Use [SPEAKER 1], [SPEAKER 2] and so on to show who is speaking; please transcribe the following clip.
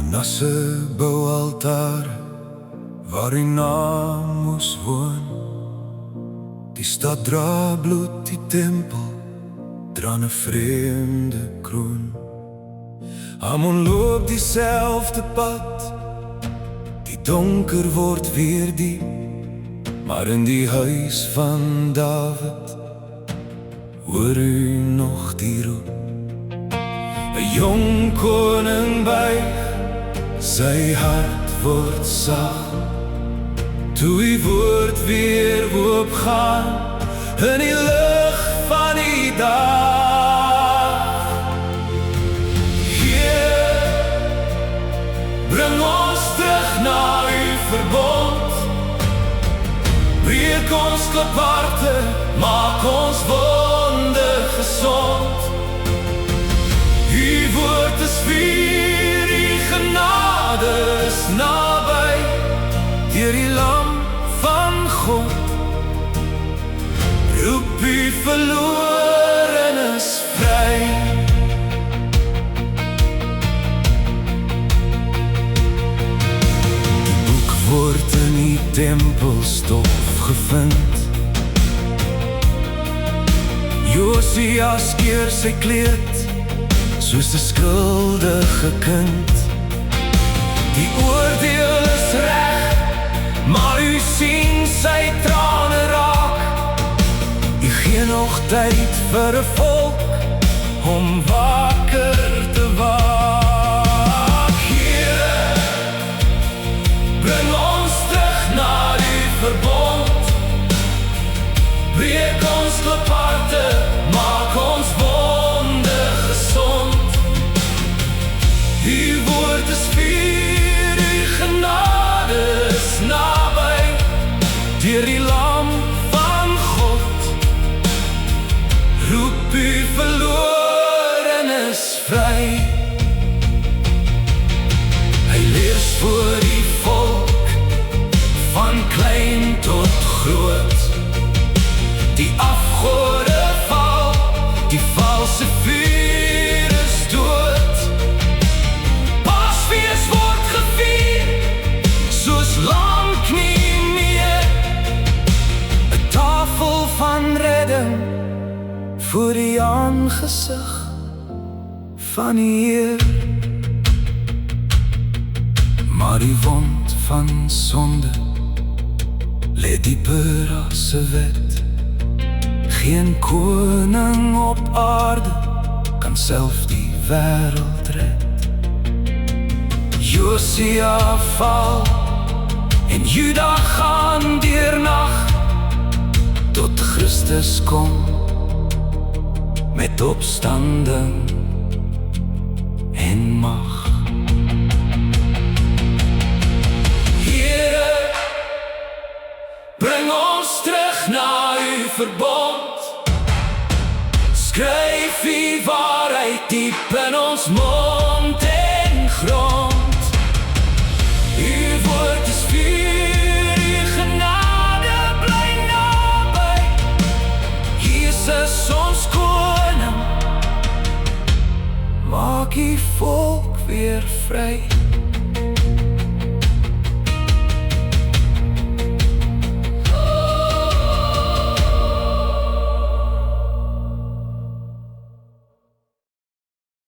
[SPEAKER 1] Manasse bou altare waar die naam moes woon. Die stad dra bloed, die tempel dra 'n vreemde kroon. Amon loop dieselfde pad, die donker word weer diep, maar in die huis van Dawid hoor u nog die roep. 'n Jong koning buig, sy hart word sag, toe die woord weer oopgaan in die lig van die dag. Heer, bring ons terug na u verbond, breek ons klipharte, maak ons wonde gesond. U woord is vuur, u genade is naby, deur die Lam van God roep u verlorenes vry. Die boek word in die tempelstof gevind. Josia skeer sy kleed soos 'n skuldige kind. Die oordeel is reg, maar u sien sy trane raak. U gee nog tyd vir 'n volk om wakker te waak. Here, bring ons terug na u verbond, breek ons klipharte, maak ons wonde gesond. U woord is vuur, u genade is naby, deur die Lam van God roep u verlorenes vry. Hy leers voor die volk, van klein tot groot. Die afgode val, die valse vuur is dood. Paasfees word gevier, soos lank nie meer. 'n tafel van redding voor die aangesig van die Heer. Maar die wond van sonde lê dieper as 'n wet. Geen koning op aarde kan self die wêreld red. Josia val en Juda gaan deur nag, tot Christus kom met opstanding en mag. Here, bring ons terug na u verbond, skryf u waarheid diep in ons mond en grond. U woord is vuur, u genade bly naby, Jesus ons koning, maak u volk weer vry.